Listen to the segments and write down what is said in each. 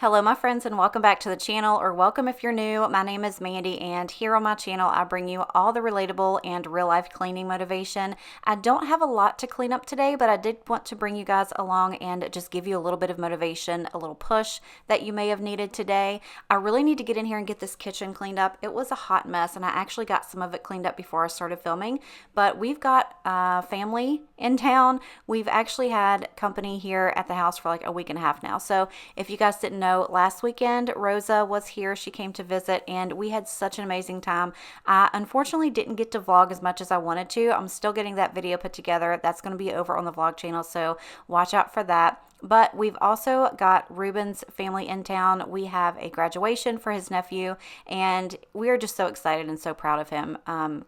Hello my friends, and welcome back to the channel, or welcome if you're new. My name is Mandy, and here on my channel I bring you all the relatable and real life cleaning motivation. I don't have a lot to clean up today, but I did want to bring you guys along and just give you a little bit of motivation, a little push that you may have needed today. I really need to get in here and get this kitchen cleaned up. It was a hot mess, and I actually got some of it cleaned up before I started filming, but we've got family in town. We've actually had company here at the house for like a week and a half now. So if you guys didn't know, last weekend Rosa was here. She came to visit and we had such an amazing time. I unfortunately didn't get to vlog as much as I wanted to. I'm still getting that video put together. That's going to be over on the vlog channel, so watch out for that. But we've also got Ruben's family in town. We have a graduation for his nephew, and we are just so excited and so proud of him.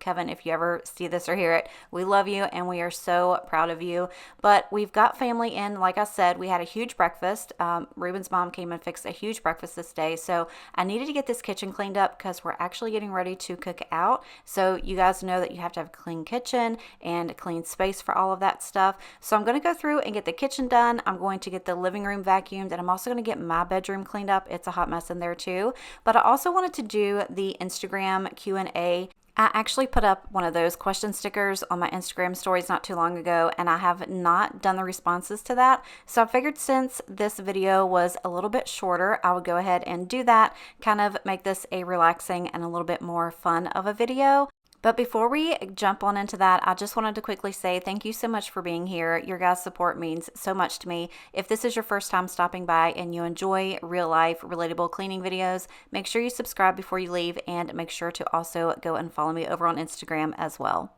Kevin, if you ever see this or hear it, we love you and we are so proud of you. But we've got family in. Like I said, we had a huge breakfast. Ruben's mom came and fixed a huge breakfast this day, so I needed to get this kitchen cleaned up because we're actually getting ready to cook out. So you guys know that you have to have a clean kitchen and a clean space for all of that stuff. So I'm going to go through and get the kitchen done. I'm going to get the living room vacuumed, and I'm also going to get my bedroom cleaned up. It's a hot mess in there too. But I also wanted to do the Instagram Q&A. I actually put up one of those question stickers on my Instagram stories not too long ago, and I have not done the responses to that. So I figured since this video was a little bit shorter, I would go ahead and do that, kind of make this a relaxing and a little bit more fun of a video. But before we jump on into that, I just wanted to quickly say thank you so much for being here. Your guys' support means so much to me. If this is your first time stopping by and you enjoy real life, relatable cleaning videos, make sure you subscribe before you leave, and make sure to also go and follow me over on Instagram as well.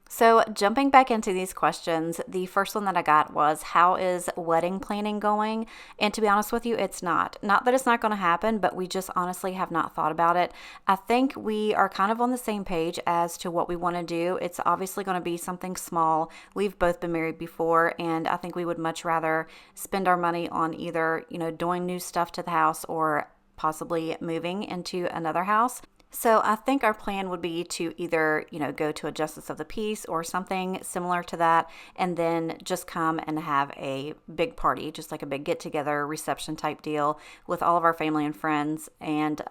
So jumping back into these questions, the first one that I got was, how is wedding planning going? And to be honest with you, it's not. Not that it's not going to happen, but we just honestly have not thought about it. I think we are kind of on the same page as to what we want to do. It's obviously going to be something small. We've both been married before, and I think we would much rather spend our money on either, doing new stuff to the house or possibly moving into another house. So I think our plan would be to either, go to a justice of the peace or something similar to that, and then just come and have a big party, just like a big get-together reception type deal with all of our family and friends, and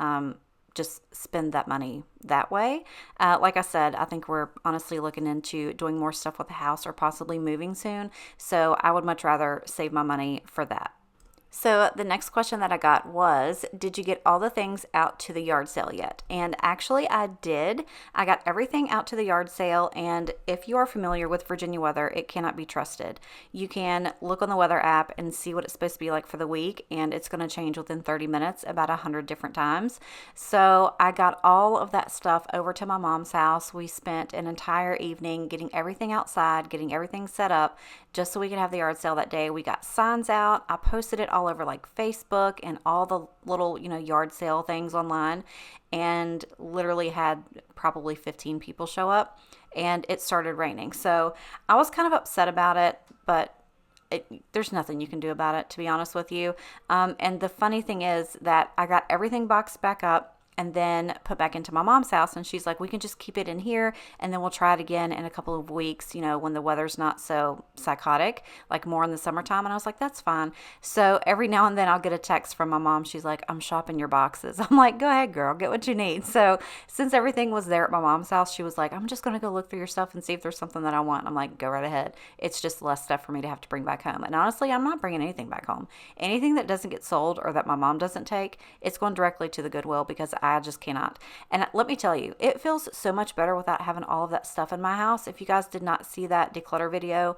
just spend that money that way. Like I said, I think we're honestly looking into doing more stuff with the house or possibly moving soon. So I would much rather save my money for that. So the next question that I got was, did you get all the things out to the yard sale yet? And actually I did. I got everything out to the yard sale, and if you are familiar with Virginia weather, it cannot be trusted. You can look on the weather app and see what it's supposed to be like for the week, and it's going to change within 30 minutes about 100 different times. So I got all of that stuff over to my mom's house. We spent an entire evening getting everything outside, getting everything set up just so we could have the yard sale that day. We got signs out. I posted it all over like Facebook and all the little, yard sale things online, and literally had probably 15 people show up, and it started raining. So I was kind of upset about it, but there's nothing you can do about it, to be honest with you. And the funny thing is that I got everything boxed back up and then put back into my mom's house, and she's like, we can just keep it in here and then we'll try it again in a couple of weeks, when the weather's not so psychotic, like more in the summertime. And I was like, that's fine. So every now and then I'll get a text from my mom. She's like, I'm shopping your boxes. I'm like, go ahead, girl, get what you need. So since everything was there at my mom's house, she was like, I'm just going to go look through your stuff and see if there's something that I want. I'm like, go right ahead. It's just less stuff for me to have to bring back home. And honestly, I'm not bringing anything back home. Anything that doesn't get sold or that my mom doesn't take, it's going directly to the Goodwill, because I just cannot. And let me tell you, it feels so much better without having all of that stuff in my house. If you guys did not see that declutter video,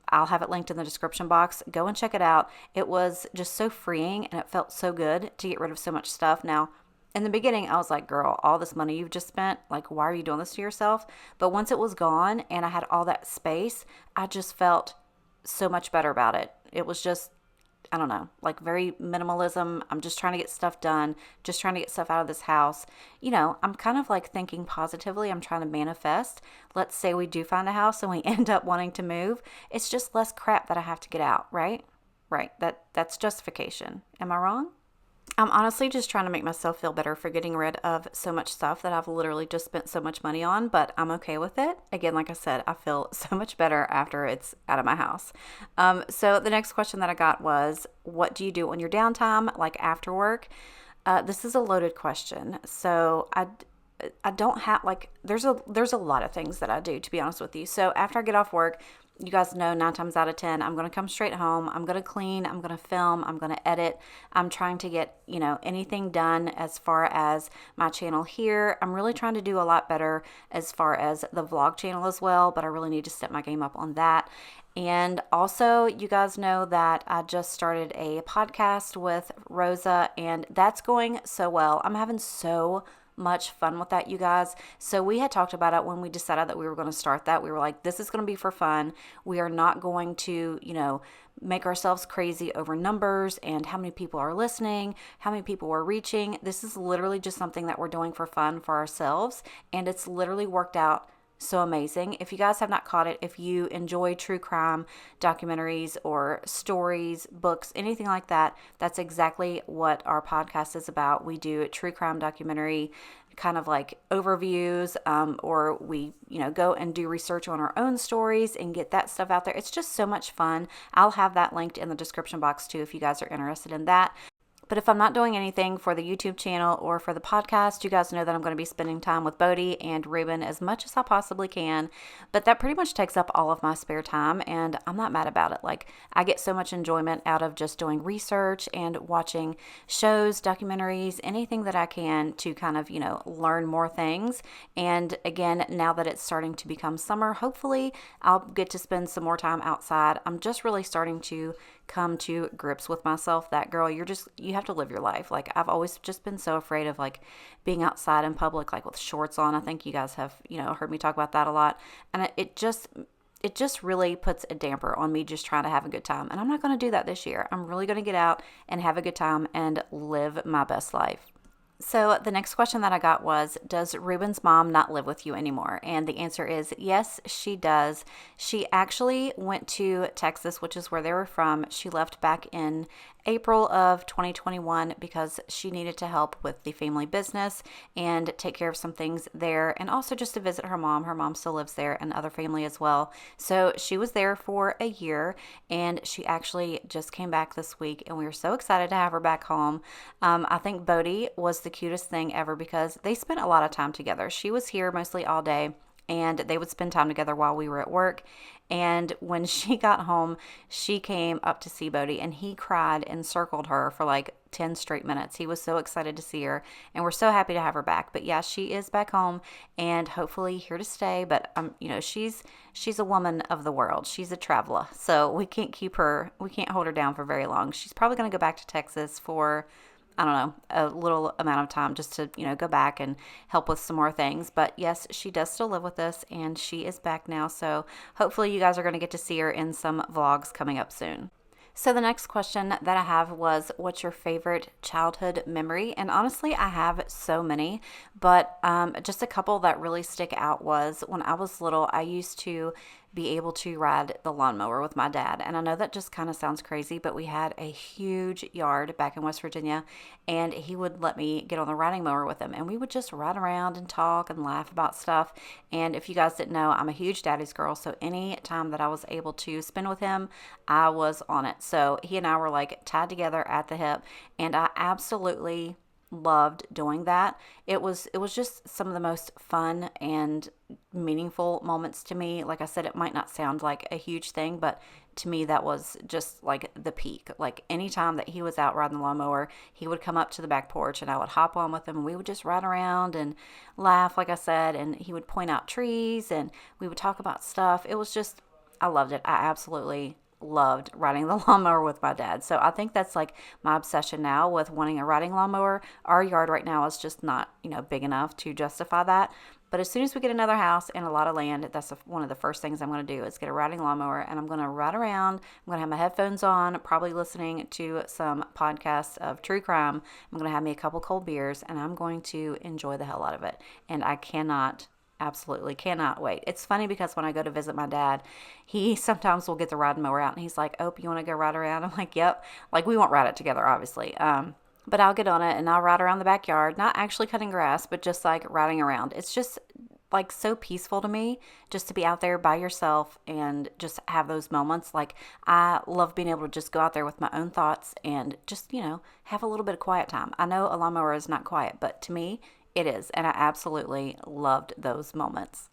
I'll have it linked in the description box. Go and check it out. It was just so freeing, and it felt so good to get rid of so much stuff. Now, in the beginning, I was like, girl, all this money you've just spent, like, why are you doing this to yourself? But once it was gone and I had all that space, I just felt so much better about it. It was just, I don't know, like very minimalism. I'm just trying to get stuff done, just trying to get stuff out of this house. I'm kind of like thinking positively. I'm trying to manifest. Let's say we do find a house and we end up wanting to move. It's just less crap that I have to get out, right? Right. That's justification. Am I wrong? I'm honestly just trying to make myself feel better for getting rid of so much stuff that I've literally just spent so much money on, but I'm okay with it. Again, like I said, I feel so much better after it's out of my house. So the next question that I got was, what do you do on your downtime, like after work? This is a loaded question. I don't have like there's a lot of things that I do, to be honest with you. So after I get off work, you guys know 9 times out of 10, I'm going to come straight home. I'm going to clean. I'm going to film. I'm going to edit. I'm trying to get, anything done as far as my channel here. I'm really trying to do a lot better as far as the vlog channel as well, but I really need to step my game up on that. And also, you guys know that I just started a podcast with Rosa, and that's going so well. I'm having so much fun with that, you guys. So we had talked about it when we decided that we were going to start that. We were like, this is going to be for fun. We are not going to, make ourselves crazy over numbers and how many people are listening, how many people we're reaching. This is literally just something that we're doing for fun for ourselves. And it's literally worked out so amazing. If you guys have not caught it, if you enjoy true crime documentaries or stories, books, anything like that, that's exactly what our podcast is about. We do a true crime documentary kind of like overviews, or we, go and do research on our own stories and get that stuff out there. It's just so much fun. I'll have that linked in the description box too if you guys are interested in that. But if I'm not doing anything for the YouTube channel or for the podcast, you guys know that I'm going to be spending time with Bodie and Ruben as much as I possibly can. But that pretty much takes up all of my spare time, and I'm not mad about it. Like, I get so much enjoyment out of just doing research and watching shows, documentaries, anything that I can to kind of, learn more things. And again, now that it's starting to become summer, hopefully I'll get to spend some more time outside. I'm just really starting to come to grips with myself that, girl, you have to live your life. Like, I've always just been so afraid of like being outside in public, like with shorts on. I think you guys have, heard me talk about that a lot. And it just really puts a damper on me just trying to have a good time. And I'm not going to do that this year. I'm really going to get out and have a good time and live my best life. So the next question that I got was, does Ruben's mom not live with you anymore? And the answer is yes, she does. She actually went to Texas, which is where they were from. She left back in April of 2021 because she needed to help with the family business and take care of some things there, and also just to visit her mom. Her mom still lives there and other family as well. So she was there for a year, and she actually just came back this week, and we were so excited to have her back home. I think Bodie was the cutest thing ever because they spent a lot of time together. She was here mostly all day, and they would spend time together while we were at work. And when she got home, she came up to see Bodie, and he cried and circled her for like 10 straight minutes. He was so excited to see her, and we're so happy to have her back. But yeah, she is back home and hopefully here to stay. But she's a woman of the world. She's a traveler. So we can't hold her down for very long. She's probably going to go back to Texas for, I don't know, a little amount of time just to, go back and help with some more things. But yes, she does still live with us, and she is back now. So hopefully you guys are going to get to see her in some vlogs coming up soon. So the next question that I have was, what's your favorite childhood memory? And honestly, I have so many, but just a couple that really stick out was when I was little, I used to be able to ride the lawnmower with my dad. And I know that just kind of sounds crazy, but we had a huge yard back in West Virginia, and he would let me get on the riding mower with him, and we would just ride around and talk and laugh about stuff. And if you guys didn't know, I'm a huge daddy's girl, so any time that I was able to spend with him, I was on it. So he and I were like tied together at the hip, and I absolutely loved doing that. It was just some of the most fun and meaningful moments to me. Like I said, it might not sound like a huge thing, but to me that was just like the peak. Like anytime that he was out riding the lawnmower, he would come up to the back porch and I would hop on with him, and we would just ride around and laugh, like I said, and he would point out trees and we would talk about stuff. It was just, I loved it. I absolutely loved riding the lawnmower with my dad. So I think that's like my obsession now with wanting a riding lawnmower. Our yard right now is just not, big enough to justify that. But as soon as we get another house and a lot of land, that's one of the first things I'm going to do is get a riding lawnmower, and I'm going to ride around. I'm going to have my headphones on, probably listening to some podcasts of true crime. I'm going to have me a couple cold beers, and I'm going to enjoy the hell out of it. And I absolutely cannot wait. It's funny because when I go to visit my dad, he sometimes will get the riding mower out and he's like, "Oh, you want to go ride around?" I'm like, "Yep." Like, we won't ride it together, obviously. But I'll get on it and I'll ride around the backyard, not actually cutting grass, but just like riding around. It's just like so peaceful to me just to be out there by yourself and just have those moments. Like I love being able to just go out there with my own thoughts and just, have a little bit of quiet time. I know a lawnmower is not quiet, but to me it is. And I absolutely loved those moments.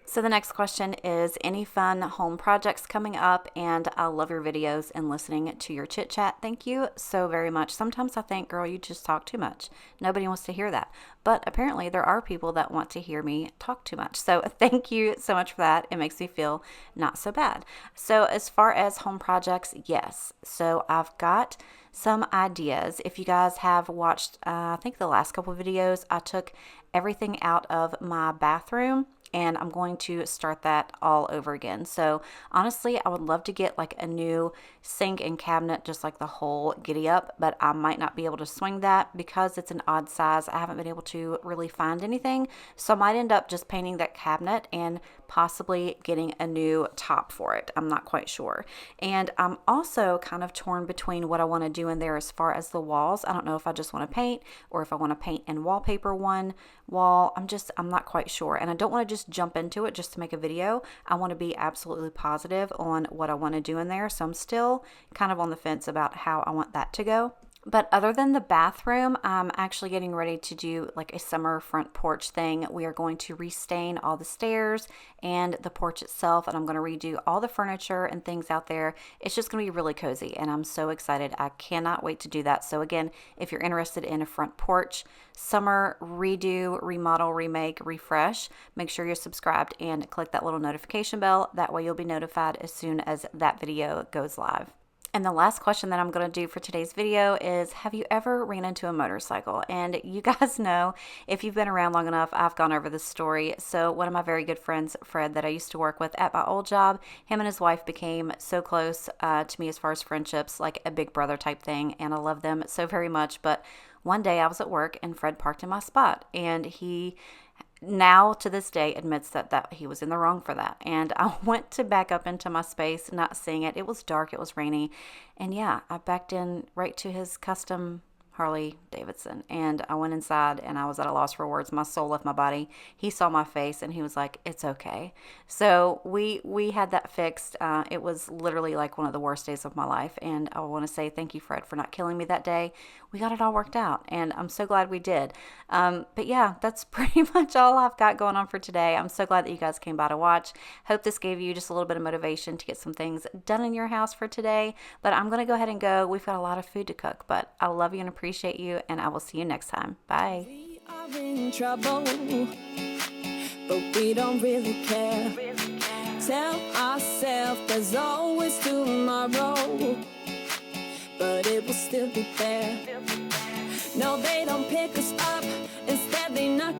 So the next question is, any fun home projects coming up? And I love your videos and listening to your chit chat. Thank you so very much. Sometimes I think, girl, you just talk too much. Nobody wants to hear that. But apparently there are people that want to hear me talk too much. So thank you so much for that. It makes me feel not so bad. So as far as home projects, yes. So I've got some ideas. If you guys have watched, I think the last couple of videos, I took everything out of my bathroom and I'm going to start that all over again. So honestly, I would love to get like a new sink and cabinet, just like the whole giddy up, but I might not be able to swing that because it's an odd size. I haven't been able to really find anything. So I might end up just painting that cabinet and possibly getting a new top for it. I'm not quite sure. And I'm also kind of torn between what I want to do in there as far as the walls. I don't know if I just want to paint or if I want to paint and wallpaper one wall. I'm not quite sure. And I don't want to just jump into it just to make a video. I want to be absolutely positive on what I want to do in there. So I'm still kind of on the fence about how I want that to go. But other than the bathroom, I'm actually getting ready to do like a summer front porch thing. We are going to restain all the stairs and the porch itself, and I'm going to redo all the furniture and things out there. It's just going to be really cozy, and I'm so excited. I cannot wait to do that. So again, if you're interested in a front porch, summer redo, remodel, remake, refresh, make sure you're subscribed and click that little notification bell. That way you'll be notified as soon as that video goes live. And the last question that I'm going to do for today's video is, have you ever ran into a motorcycle? And you guys know, if you've been around long enough, I've gone over this story. So one of my very good friends, Fred, that I used to work with at my old job, him and his wife became so close to me as far as friendships, like a big brother type thing. And I love them so very much. But one day I was at work and Fred parked in my spot, and he now to this day admits that he was in the wrong for that. And I went to back up into my space, not seeing it. It was dark, it was rainy. And yeah, I backed in right to his custom Harley Davidson, and I went inside and I was at a loss for words. My soul left my body. He saw my face and he was like, "It's okay." So we had that fixed. It was literally like one of the worst days of my life, and I want to say thank you, Fred, for not killing me that day. We got it all worked out, and I'm so glad we did. But yeah, that's pretty much all I've got going on for today. I'm so glad that you guys came by to watch. Hope this gave you just a little bit of motivation to get some things done in your house for today. But I'm going to go ahead and go. We've got a lot of food to cook, but I love you and appreciate you, and I will see you next time. Bye. We are in trouble, but we don't really care. Tell ourselves there's always tomorrow, but it will still be there. No, they don't pick us up.